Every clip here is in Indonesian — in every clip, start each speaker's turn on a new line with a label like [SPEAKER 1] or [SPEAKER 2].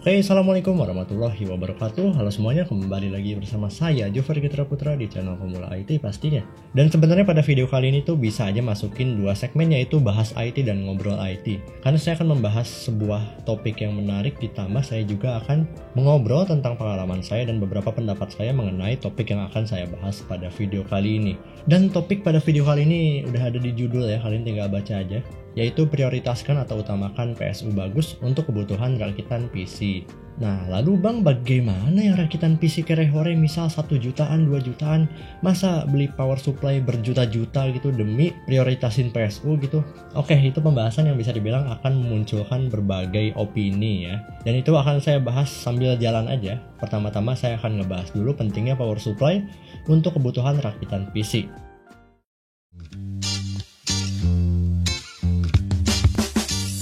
[SPEAKER 1] Oke, assalamualaikum warahmatullahi wabarakatuh. Halo semuanya, kembali lagi bersama saya Jofar Gitra Putra di channel Pemula IT pastinya. Dan sebenarnya pada video kali ini tuh bisa aja masukin dua segmen, yaitu bahas IT dan ngobrol IT. Karena saya akan membahas sebuah topik yang menarik, ditambah saya juga akan mengobrol tentang pengalaman saya dan beberapa pendapat saya mengenai topik yang akan saya bahas pada video kali ini. Dan topik pada video kali ini udah ada di judul ya, kalian tinggal baca aja, yaitu prioritaskan atau utamakan PSU bagus untuk kebutuhan rakitan PC. Nah, lalu Bang, bagaimana yang rakitan PC kere-hore misal 1 jutaan, 2 jutaan, masa beli power supply berjuta-juta gitu demi prioritasin PSU gitu? Oke, itu pembahasan yang bisa dibilang akan memunculkan berbagai opini ya. Dan itu akan saya bahas sambil jalan aja. Pertama-tama saya akan ngebahas dulu pentingnya power supply untuk kebutuhan rakitan PC.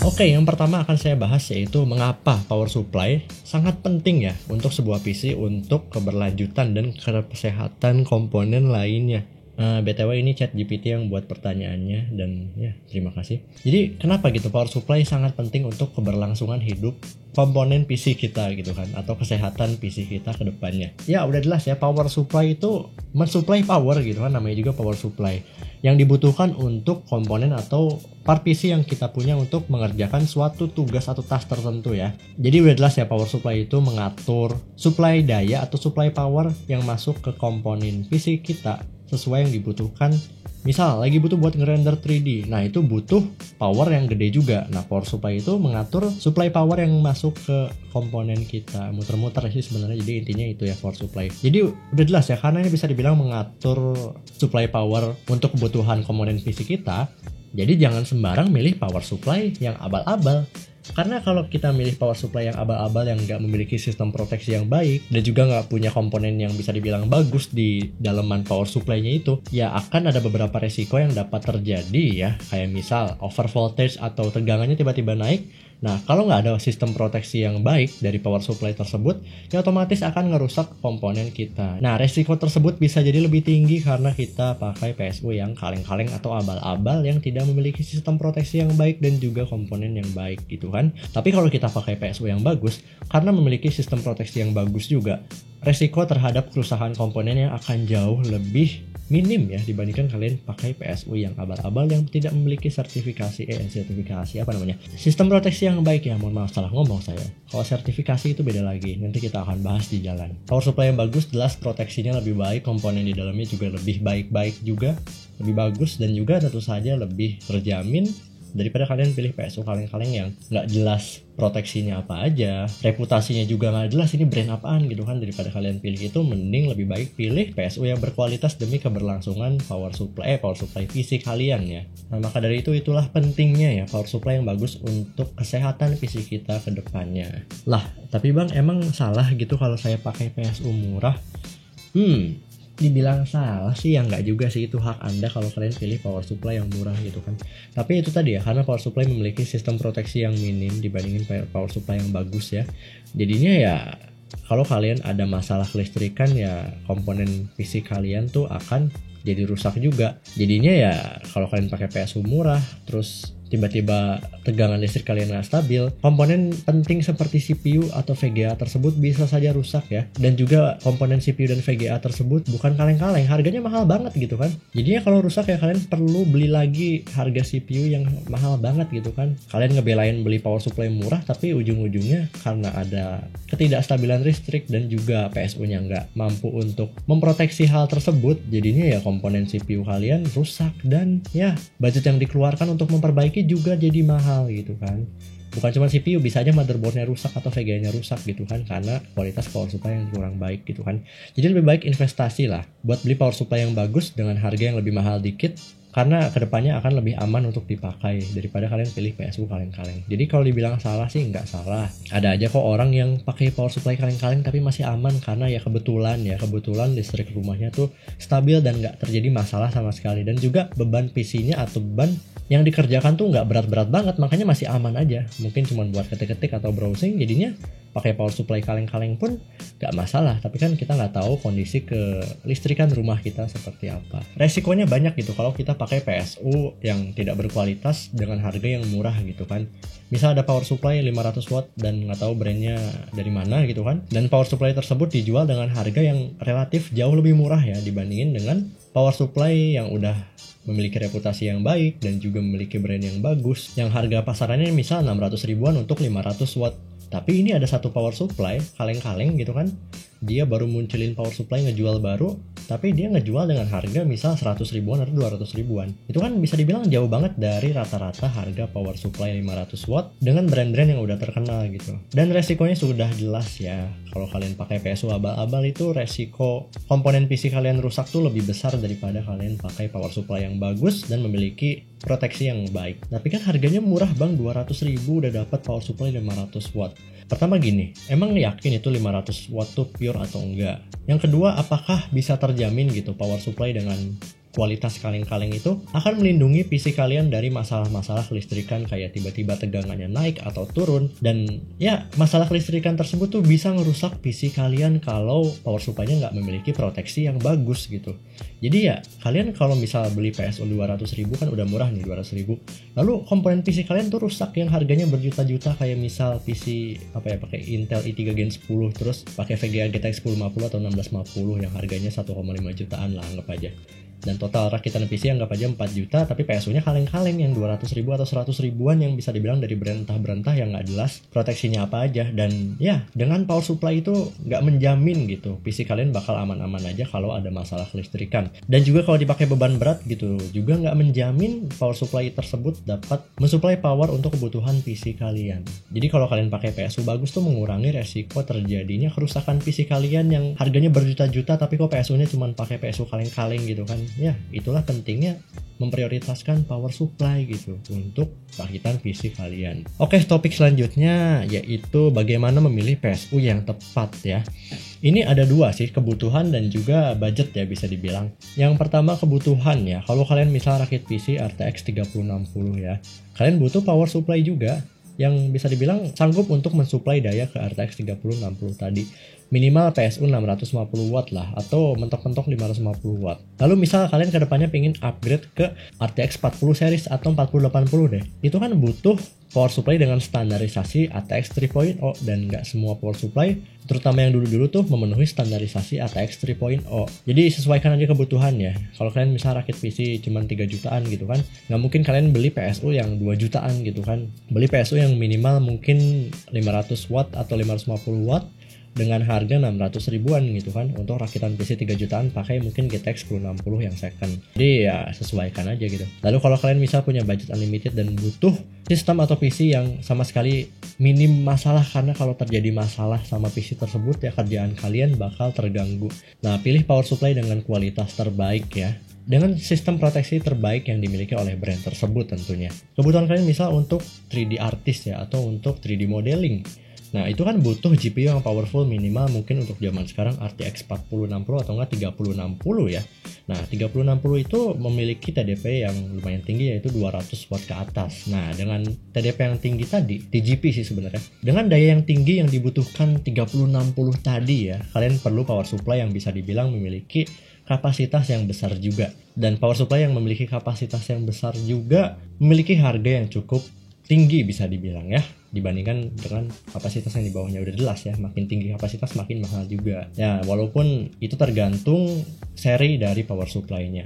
[SPEAKER 1] Oke, yang pertama akan saya bahas yaitu mengapa power supply sangat penting ya untuk sebuah PC untuk keberlanjutan dan kesehatan komponen lainnya. BTW ini ChatGPT yang buat pertanyaannya dan ya terima kasih. Jadi kenapa gitu power supply sangat penting untuk keberlangsungan hidup komponen PC kita gitu kan, atau kesehatan PC kita ke depannya. Ya udah jelas ya, power supply itu mensuplai power gitu kan, namanya juga power supply yang dibutuhkan untuk komponen atau part PC yang kita punya untuk mengerjakan suatu tugas atau task tertentu ya. Jadi udah jelas ya, power supply itu mengatur supply daya atau supply power yang masuk ke komponen PC kita sesuai yang dibutuhkan. Misal lagi butuh buat ngerender 3D, nah itu butuh power yang gede juga. Nah, power supply itu mengatur supply power yang masuk ke komponen kita. Muter-muter sih sebenarnya, jadi intinya itu ya power supply. Jadi udah jelas ya, karena ini bisa dibilang mengatur supply power untuk kebutuhan komponen PC kita. Jadi jangan sembarang milih power supply yang abal-abal. Karena kalau kita milih power supply yang abal-abal yang nggak memiliki sistem proteksi yang baik dan juga nggak punya komponen yang bisa dibilang bagus di daleman power supply-nya itu, ya akan ada beberapa resiko yang dapat terjadi ya. Kayak misal over voltage atau tegangannya tiba-tiba naik. Nah, kalau nggak ada sistem proteksi yang baik dari power supply tersebut, ya otomatis akan ngerusak komponen kita. Nah, resiko tersebut bisa jadi lebih tinggi karena kita pakai PSU yang kaleng-kaleng atau abal-abal yang tidak memiliki sistem proteksi yang baik dan juga komponen yang baik gitu kan. Tapi kalau kita pakai PSU yang bagus, karena memiliki sistem proteksi yang bagus juga, resiko terhadap kerusakan komponen yang akan jauh lebih minim ya dibandingkan kalian pakai PSU yang abal-abal yang tidak memiliki sertifikasi sistem proteksi yang baik ya. Mohon maaf salah ngomong saya. Kalau sertifikasi itu beda lagi, nanti kita akan bahas di jalan. Power supply yang bagus jelas proteksinya lebih baik, komponen di dalamnya juga lebih baik-baik juga, lebih bagus, dan juga tentu saja lebih terjamin daripada kalian pilih PSU kaleng-kaleng yang nggak jelas proteksinya apa aja, reputasinya juga nggak jelas ini brand apaan gitu kan. Daripada kalian pilih itu, mending lebih baik pilih PSU yang berkualitas demi keberlangsungan power supply PC kalian ya. Nah, maka dari itu itulah pentingnya ya power supply yang bagus untuk kesehatan PC kita ke depannya. Lah, tapi Bang, emang salah gitu kalau saya pakai PSU murah? Dibilang salah sih ya nggak juga sih, itu hak Anda kalau kalian pilih power supply yang murah gitu kan. Tapi itu tadi ya, karena power supply memiliki sistem proteksi yang minim dibandingin power supply yang bagus ya. Jadinya ya kalau kalian ada masalah kelistrikan ya komponen PC kalian tuh akan jadi rusak juga. Jadinya ya kalau kalian pakai PSU murah terus tiba-tiba tegangan listrik kalian nggak stabil, komponen penting seperti CPU atau VGA tersebut bisa saja rusak ya. Dan juga komponen CPU dan VGA tersebut bukan kaleng-kaleng, harganya mahal banget gitu kan. Jadinya kalau rusak ya kalian perlu beli lagi harga CPU yang mahal banget gitu kan. Kalian ngebelain beli power supply murah, tapi ujung-ujungnya karena ada ketidakstabilan listrik dan juga PSU-nya nggak mampu untuk memproteksi hal tersebut, jadinya ya komponen CPU kalian rusak dan ya budget yang dikeluarkan untuk memperbaiki juga jadi mahal gitu kan. Bukan cuma CPU, bisa aja motherboardnya rusak atau VGA-nya rusak gitu kan, karena kualitas power supply yang kurang baik gitu kan. Jadi lebih baik investasi lah buat beli power supply yang bagus dengan harga yang lebih mahal dikit, karena kedepannya akan lebih aman untuk dipakai daripada kalian pilih PSU kaleng-kaleng. Jadi kalau dibilang salah sih nggak salah. Ada aja kok orang yang pakai power supply kaleng-kaleng tapi masih aman karena ya kebetulan listrik rumahnya tuh stabil dan nggak terjadi masalah sama sekali. Dan juga beban PC-nya atau beban yang dikerjakan tuh nggak berat-berat banget, makanya masih aman aja. Mungkin cuma buat ketik-ketik atau browsing, jadinya pakai power supply kaleng-kaleng pun gak masalah, tapi kan kita nggak tahu kondisi kelistrikan rumah kita seperti apa. Resikonya banyak gitu kalau kita pakai PSU yang tidak berkualitas dengan harga yang murah gitu kan. Misal ada power supply 500 watt dan nggak tahu brandnya dari mana gitu kan, dan power supply tersebut dijual dengan harga yang relatif jauh lebih murah ya dibandingin dengan power supply yang udah memiliki reputasi yang baik dan juga memiliki brand yang bagus, yang harga pasarannya misal 600 ribuan untuk 500 watt. Tapi ini ada satu power supply kaleng-kaleng gitu kan, dia baru munculin power supply ngejual baru, tapi dia ngejual dengan harga misal 100 ribuan atau 200 ribuan. Itu kan bisa dibilang jauh banget dari rata-rata harga power supply 500 watt dengan brand-brand yang udah terkenal gitu. Dan resikonya sudah jelas ya, kalau kalian pakai PSU abal-abal itu resiko komponen PC kalian rusak tuh lebih besar daripada kalian pakai power supply yang bagus dan memiliki proteksi yang baik. Tapi kan harganya murah bang, 200 ribu udah dapat power supply 500 watt. Pertama gini, emang yakin itu 500 watt tuh pure atau enggak? Yang kedua, apakah bisa terjamin gitu power supply dengan kualitas kaleng-kaleng itu akan melindungi PC kalian dari masalah-masalah kelistrikan kayak tiba-tiba tegangannya naik atau turun, dan ya masalah kelistrikan tersebut tuh bisa ngerusak PC kalian kalau power supply-nya nggak memiliki proteksi yang bagus gitu. Jadi ya kalian kalau misal beli PSU 200 ribu kan udah murah nih 200 ribu, lalu komponen PC kalian tuh rusak yang harganya berjuta-juta kayak misal PC pakai Intel i3 Gen 10 terus pakai VGA GTX 1050 atau 1650 yang harganya 1,5 jutaan lah anggap aja. Dan total rakitan PC anggap aja 4 juta, tapi PSU-nya kaleng-kaleng yang 200 ribu atau 100 ribuan yang bisa dibilang dari brand entah-berantah yang nggak jelas proteksinya apa aja. Dan ya, dengan power supply itu nggak menjamin gitu PC kalian bakal aman-aman aja kalau ada masalah kelistrikan. Dan juga kalau dipakai beban berat gitu, juga nggak menjamin power supply tersebut dapat mensuplai power untuk kebutuhan PC kalian. Jadi kalau kalian pakai PSU bagus tuh mengurangi resiko terjadinya kerusakan PC kalian yang harganya berjuta-juta, tapi kok PSU-nya cuma pakai PSU kaleng-kaleng gitu kan. Ya, itulah pentingnya memprioritaskan power supply gitu untuk rakitan PC kalian. Oke, topik selanjutnya yaitu bagaimana memilih PSU yang tepat ya. Ini ada dua sih, kebutuhan dan juga budget ya bisa dibilang. Yang pertama kebutuhan ya, kalau kalian misal rakit PC RTX 3060 ya, kalian butuh power supply juga yang bisa dibilang sanggup untuk mensuplai daya ke RTX 3060 tadi. Minimal PSU 650 watt lah, atau mentok-mentok 550 watt. Lalu misal kalian kedepannya pengen upgrade ke RTX 40 series atau 4080 deh, itu kan butuh power supply dengan standarisasi ATX 3.0, dan nggak semua power supply, terutama yang dulu-dulu tuh memenuhi standarisasi ATX 3.0. Jadi sesuaikan aja kebutuhan ya. Kalau kalian misal rakit PC cuma 3 jutaan gitu kan, nggak mungkin kalian beli PSU yang 2 jutaan gitu kan. Beli PSU yang minimal mungkin 500 watt atau 550 watt dengan harga 600 ribuan gitu kan, untuk rakitan PC 3 jutaan pakai mungkin GTX 1060 yang second. Jadi ya sesuaikan aja gitu. Lalu kalau kalian misal punya budget unlimited dan butuh sistem atau PC yang sama sekali minim masalah, karena kalau terjadi masalah sama PC tersebut ya kerjaan kalian bakal terganggu. Nah, pilih power supply dengan kualitas terbaik ya, dengan sistem proteksi terbaik yang dimiliki oleh brand tersebut tentunya. Kebutuhan kalian misal untuk 3D artist ya, atau untuk 3D modeling. Nah, itu kan butuh GPU yang powerful minimal mungkin untuk zaman sekarang RTX 4060 atau enggak 3060 ya. Nah, 3060 itu memiliki TDP yang lumayan tinggi yaitu 200 watt ke atas. Nah, dengan TDP yang tinggi tadi, TGP sih sebenarnya, dengan daya yang tinggi yang dibutuhkan 3060 tadi ya, kalian perlu power supply yang bisa dibilang memiliki kapasitas yang besar juga. Dan power supply yang memiliki kapasitas yang besar juga memiliki harga yang cukup tinggi bisa dibilang ya, dibandingkan dengan kapasitas yang di bawahnya. Udah jelas ya, makin tinggi kapasitas makin mahal juga ya, walaupun itu tergantung seri dari power supply-nya.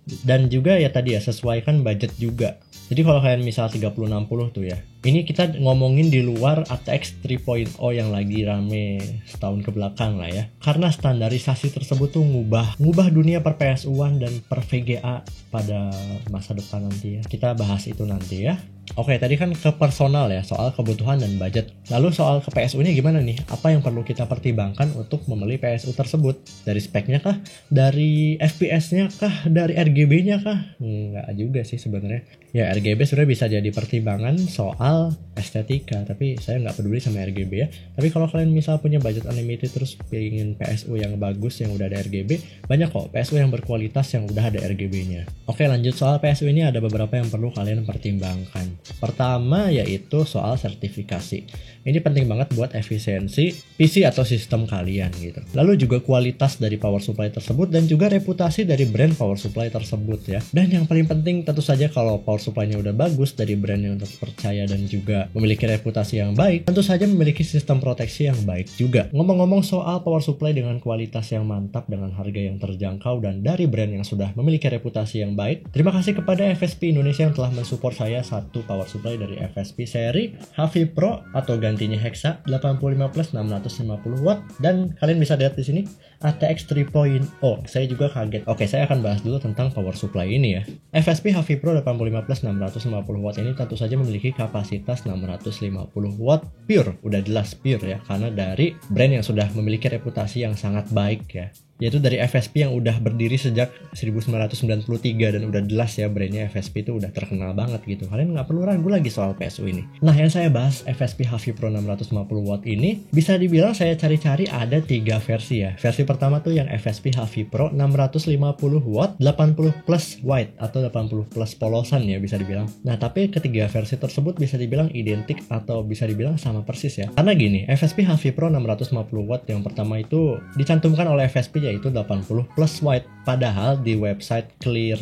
[SPEAKER 1] Dan juga ya tadi ya, sesuaikan budget juga. Jadi kalau kalian misal 3060 tuh ya, ini kita ngomongin di luar ATX 3.0 yang lagi rame setahun ke belakang lah ya. Karena standarisasi tersebut tuh ngubah dunia per PSU-an dan per VGA pada masa depan nanti ya. Kita bahas itu nanti ya. Oke, tadi kan ke personal ya, soal kebutuhan dan budget. Lalu soal ke PSU-nya gimana nih? Apa yang perlu kita pertimbangkan untuk membeli PSU tersebut? Dari speknya kah? Dari FPS-nya kah? Dari RGB-nya kah? Nggak juga sih sebenarnya. Ya, RGB sebenarnya bisa jadi pertimbangan soal estetika, tapi saya nggak peduli sama RGB ya. Tapi kalau kalian misal punya budget unlimited terus pengen PSU yang bagus yang udah ada RGB, banyak kok PSU yang berkualitas yang udah ada RGB-nya. Oke, lanjut soal PSU ini ada beberapa yang perlu kalian pertimbangkan. Pertama yaitu soal sertifikasi. Ini penting banget buat efisiensi PC atau sistem kalian gitu. Lalu juga kualitas dari power supply tersebut dan juga reputasi dari brand power supply tersebut ya. Dan yang paling penting tentu saja kalau power supply-nya udah bagus dari brand yang terpercaya dan juga memiliki reputasi yang baik, tentu saja memiliki sistem proteksi yang baik juga. Ngomong-ngomong soal power supply dengan kualitas yang mantap dengan harga yang terjangkau dan dari brand yang sudah memiliki reputasi yang baik, terima kasih kepada FSP Indonesia yang telah mensupport saya satu power supply dari FSP seri HV Pro atau gantinya Hexa 85 plus 650 watt, dan kalian bisa lihat di sini ATX 3.0. Saya juga kaget. Oke, saya akan bahas dulu tentang power supply ini ya. FSP HV Pro 85 plus 650 watt ini tentu saja memiliki kapasitas 650 watt pure. Udah jelas pure ya, karena dari brand yang sudah memiliki reputasi yang sangat baik ya, yaitu dari FSP yang udah berdiri sejak 1993 dan udah jelas ya brandnya FSP itu udah terkenal banget gitu. Kalian nggak perlu ragu lagi soal PSU ini. Nah, yang saya bahas FSP HV Pro 650 watt ini bisa dibilang saya cari-cari ada 3 versi ya. Versi pertama tuh yang FSP HV Pro 650 watt 80 plus white atau 80 plus polosan ya bisa dibilang. Nah, tapi ketiga versi tersebut bisa dibilang identik atau bisa dibilang sama persis ya. Karena gini, FSP HV Pro 650 watt yang pertama itu dicantumkan oleh FSP yaitu 80 plus white, padahal di website Clear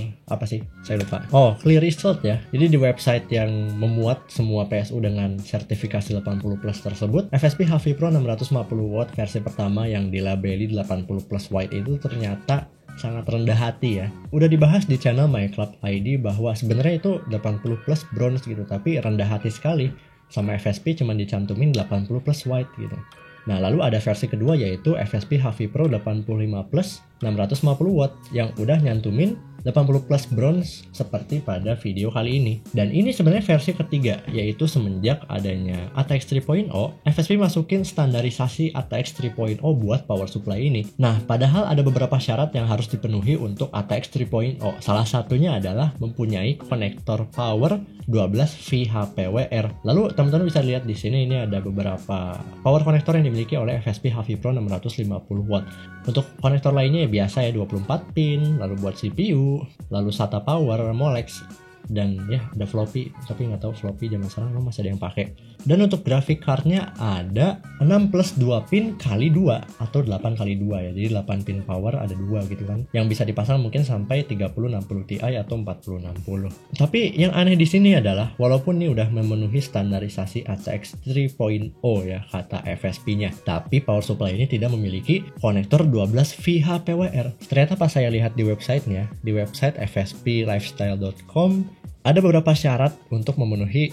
[SPEAKER 1] Clear Result ya. Jadi di website yang memuat semua PSU dengan sertifikasi 80 plus tersebut, FSP HV Pro 650 watt versi pertama yang dilabeli 80 plus white itu ternyata sangat rendah hati ya. Udah dibahas di channel My Club ID bahwa sebenarnya itu 80 plus bronze gitu, tapi rendah hati sekali. Sama FSP cuma dicantumin 80 plus white gitu. Nah, lalu ada versi kedua yaitu FSP HV Pro 85 plus 650 watt yang udah nyantumin 80 plus bronze seperti pada video kali ini. Dan ini sebenarnya versi ketiga, yaitu semenjak adanya ATX 3.0, FSP masukin standarisasi ATX 3.0 buat power supply ini. Nah, padahal ada beberapa syarat yang harus dipenuhi untuk ATX 3.0. Salah satunya adalah mempunyai konektor power 12 VHPWR. Lalu teman-teman bisa lihat di sini ini ada beberapa power konektor yang dimiliki oleh FSP HV Pro 650 watt. Untuk konektor lainnya ya biasa ya 24 pin, lalu buat CPU, lalu SATA power, Molex, dan ya ada floppy, tapi nggak tahu floppy zaman sekarang masih ada yang pakai. Dan untuk graphic cardnya ada 6 plus 2 pin kali 2 atau 8 kali 2 ya, jadi 8 pin power ada 2 gitu kan, yang bisa dipasang mungkin sampai 3060 Ti atau 4060. Tapi yang aneh di sini adalah walaupun ini udah memenuhi standarisasi ATX 3.0 ya kata FSP-nya, tapi power supply ini tidak memiliki konektor 12 VHPWR. Ternyata pas saya lihat di websitenya, di website fsplifestyle.com, ada beberapa syarat untuk memenuhi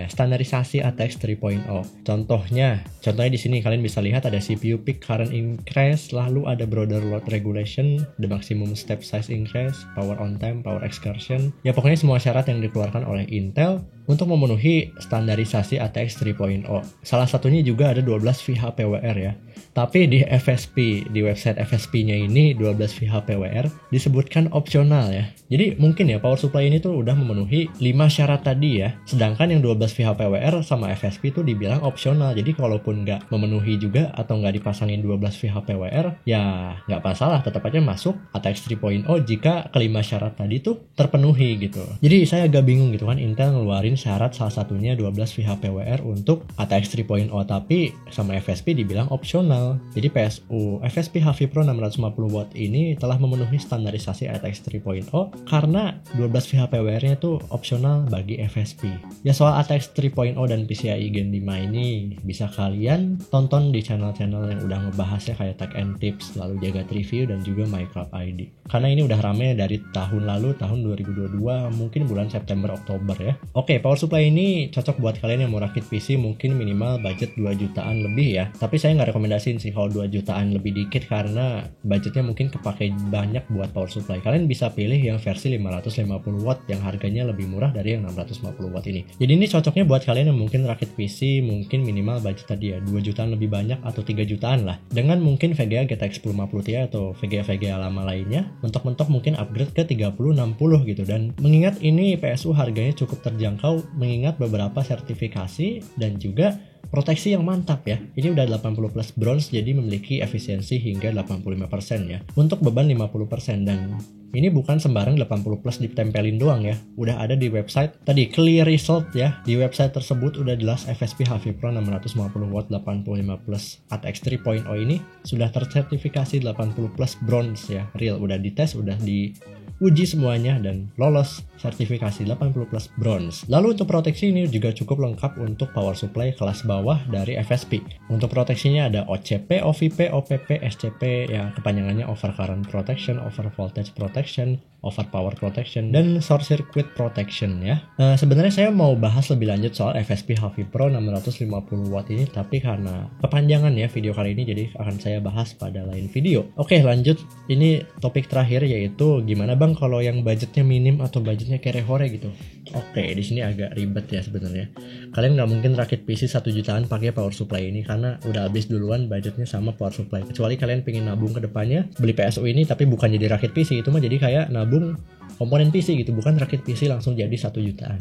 [SPEAKER 1] standarisasi ATX 3.0. Contohnya di sini kalian bisa lihat ada CPU peak current increase, lalu ada broader load regulation, the maximum step size increase, power on time, power excursion. Ya pokoknya semua syarat yang dikeluarkan oleh Intel untuk memenuhi standarisasi ATX 3.0. Salah satunya juga ada 12 VHPWR ya. Tapi di FSP, di website FSP-nya ini 12 VHPWR disebutkan opsional ya. Jadi mungkin ya power supply ini tuh udah memenuhi 5 syarat tadi ya. Sedangkan yang 12 VHPWR sama FSP itu dibilang opsional. Jadi kalaupun nggak memenuhi juga atau nggak dipasangin 12 VHPWR, ya nggak masalah, tetap aja masuk ATX 3.0 jika kelima syarat tadi tuh terpenuhi gitu. Jadi saya agak bingung gitu kan, Intel ngeluarin syarat salah satunya 12 VHPWR untuk ATX 3.0 tapi sama FSP dibilang opsional. Jadi PSU FSP HV Pro 650 watt ini telah memenuhi standarisasi ATX 3.0 karena 12 VHPWR-nya itu opsional bagi FSP. Ya soal ATX 3.0 dan PCIe Gen 5 ini bisa kalian tonton di channel-channel yang udah ngebahasnya kayak Tech and Tips, lalu Jagat Review dan juga My Club ID. Karena ini udah rame dari tahun lalu, tahun 2022, mungkin bulan September Oktober ya. Oke, power supply ini cocok buat kalian yang mau rakit PC mungkin minimal budget 2 jutaan lebih ya. Tapi saya nggak rekomendasiin sih kalau 2 jutaan lebih dikit karena budgetnya mungkin kepake banyak buat power supply. Kalian bisa pilih yang versi 550 watt yang harganya lebih murah dari yang 650 watt ini. Jadi ini cocoknya buat kalian yang mungkin rakit PC mungkin minimal budget tadi ya 2 jutaan lebih banyak atau 3 jutaan lah. Dengan mungkin VGA GTX 1050 Ti atau VGA lama lainnya, mentok-mentok mungkin upgrade ke 3060 gitu. Dan mengingat ini PSU harganya cukup terjangkau mengingat beberapa sertifikasi dan juga proteksi yang mantap ya. Ini udah 80 plus bronze, jadi memiliki efisiensi hingga 85% ya. Untuk beban 50%, dan ini bukan sembarang 80 plus ditempelin doang ya. Udah ada di website tadi, clear result ya. Di website tersebut udah jelas FSP HV Pro 650 watt 85 plus ATX 3.0 ini sudah tersertifikasi 80 plus bronze ya. Real, udah dites, udah diuji semuanya dan lolos sertifikasi 80 plus bronze. Lalu untuk proteksi ini juga cukup lengkap untuk power supply kelas bawah dari FSP. Untuk proteksinya ada OCP, OVP, OPP, SCP ya, kepanjangannya over current protection, over voltage protection, over power protection, dan short circuit protection ya. Sebenarnya saya mau bahas lebih lanjut soal FSP HV Pro 650 watt ini, tapi karena kepanjangan ya video kali ini, jadi akan saya bahas pada lain video. Oke, lanjut. Ini topik terakhir, yaitu gimana bang kalau yang budgetnya minim atau budgetnya kere-hore gitu. Oke, di sini agak ribet ya sebenarnya. Kalian nggak mungkin rakit PC 1 jutaan pakai power supply ini, karena udah habis duluan budgetnya sama power supply. Kecuali kalian pengen nabung ke depannya, beli PSU ini tapi bukan jadi rakit PC, itu mah jadi kayak nabung komponen PC gitu, bukan rakit PC langsung jadi 1 jutaan.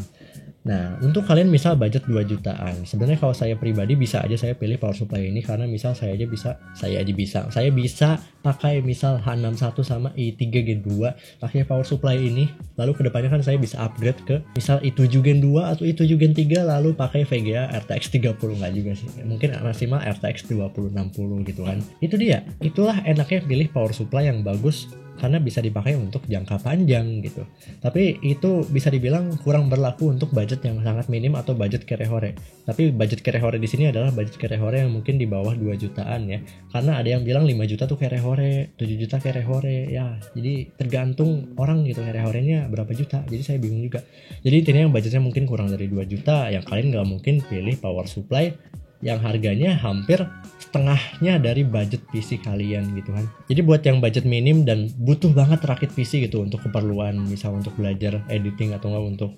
[SPEAKER 1] Nah, untuk kalian misal budget 2 jutaan, sebenarnya kalau saya pribadi bisa aja saya pilih power supply ini, karena misal saya bisa pakai misal H61 sama i3 Gen 2 pakai power supply ini, lalu kedepannya kan saya bisa upgrade ke misal i7 Gen 2 atau i7 Gen 3 lalu pakai VGA RTX 30, nggak juga sih, mungkin maksimal RTX 2060 gitu kan. Itu dia, itulah enaknya pilih power supply yang bagus, karena bisa dipakai untuk jangka panjang gitu. Tapi itu bisa dibilang kurang berlaku untuk budget yang sangat minim atau budget kere-hore. Tapi budget kere-hore di sini adalah budget kere-hore yang mungkin di bawah 2 jutaan ya. Karena ada yang bilang 5 juta tuh kere-hore, 7 juta kere-hore ya. Jadi tergantung orang gitu, kere-horenya berapa juta. Jadi saya bingung juga. Jadi intinya yang budgetnya mungkin kurang dari 2 juta, yang kalian nggak mungkin pilih power supply yang harganya hampir setengahnya dari budget PC kalian gitu kan. Jadi buat yang budget minim dan butuh banget rakit PC gitu untuk keperluan misal untuk belajar editing atau enggak untuk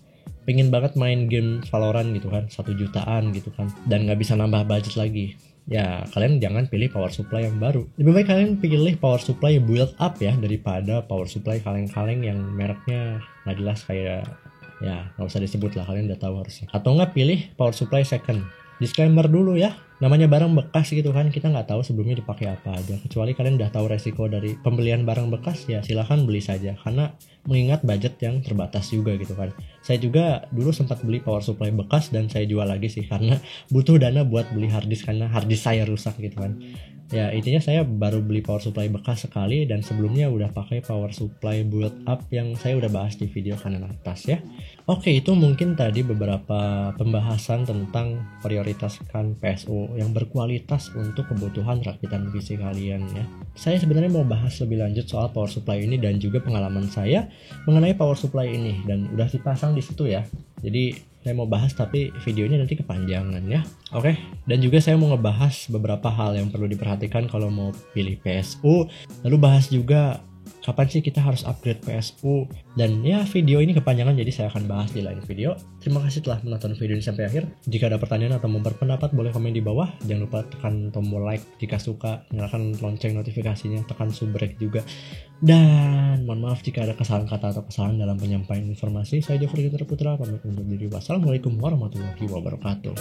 [SPEAKER 1] pengen banget main game Valorant gitu kan, 1 jutaan gitu kan, dan nggak bisa nambah budget lagi, ya kalian jangan pilih power supply yang baru. Lebih baik kalian pilih power supply build up ya, daripada power supply kaleng-kaleng yang mereknya nggak jelas, kayak ya nggak usah disebut lah, kalian udah tahu harusnya. Atau nggak pilih power supply second. Disclaimer dulu ya, namanya barang bekas gitu kan, kita nggak tahu sebelumnya dipakai apa aja. Kecuali kalian udah tahu resiko dari pembelian barang bekas, ya silahkan beli saja, karena mengingat budget yang terbatas juga gitu kan. Saya juga dulu sempat beli power supply bekas dan saya jual lagi sih, karena butuh dana buat beli hard disk, karena hard disk saya rusak gitu kan. Ya intinya saya baru beli power supply bekas sekali, dan sebelumnya udah pakai power supply build up yang saya udah bahas di video kanan atas ya. Oke, itu mungkin tadi beberapa pembahasan tentang prioritaskan PSU yang berkualitas untuk kebutuhan rakitan PC kalian ya. Saya sebenarnya mau bahas lebih lanjut soal power supply ini dan juga pengalaman saya mengenai power supply ini, dan udah dipasang di situ ya. Jadi saya mau bahas tapi videonya nanti kepanjangan ya. Oke, dan juga saya mau ngebahas beberapa hal yang perlu diperhatikan kalau mau pilih PSU. Lalu bahas juga kapan sih kita harus upgrade PSU. Dan ya video ini kepanjangan, jadi saya akan bahas di lain video. Terima kasih telah menonton video ini sampai akhir. Jika ada pertanyaan atau mau berpendapat boleh komen di bawah. Jangan lupa tekan tombol like jika suka, nyalakan lonceng notifikasinya, tekan subrek juga. Dan mohon maaf jika ada kesalahan kata atau kesalahan dalam penyampaian informasi. Saya Jofri Putra pamit undur diri. Wassalamualaikum warahmatullahi wabarakatuh.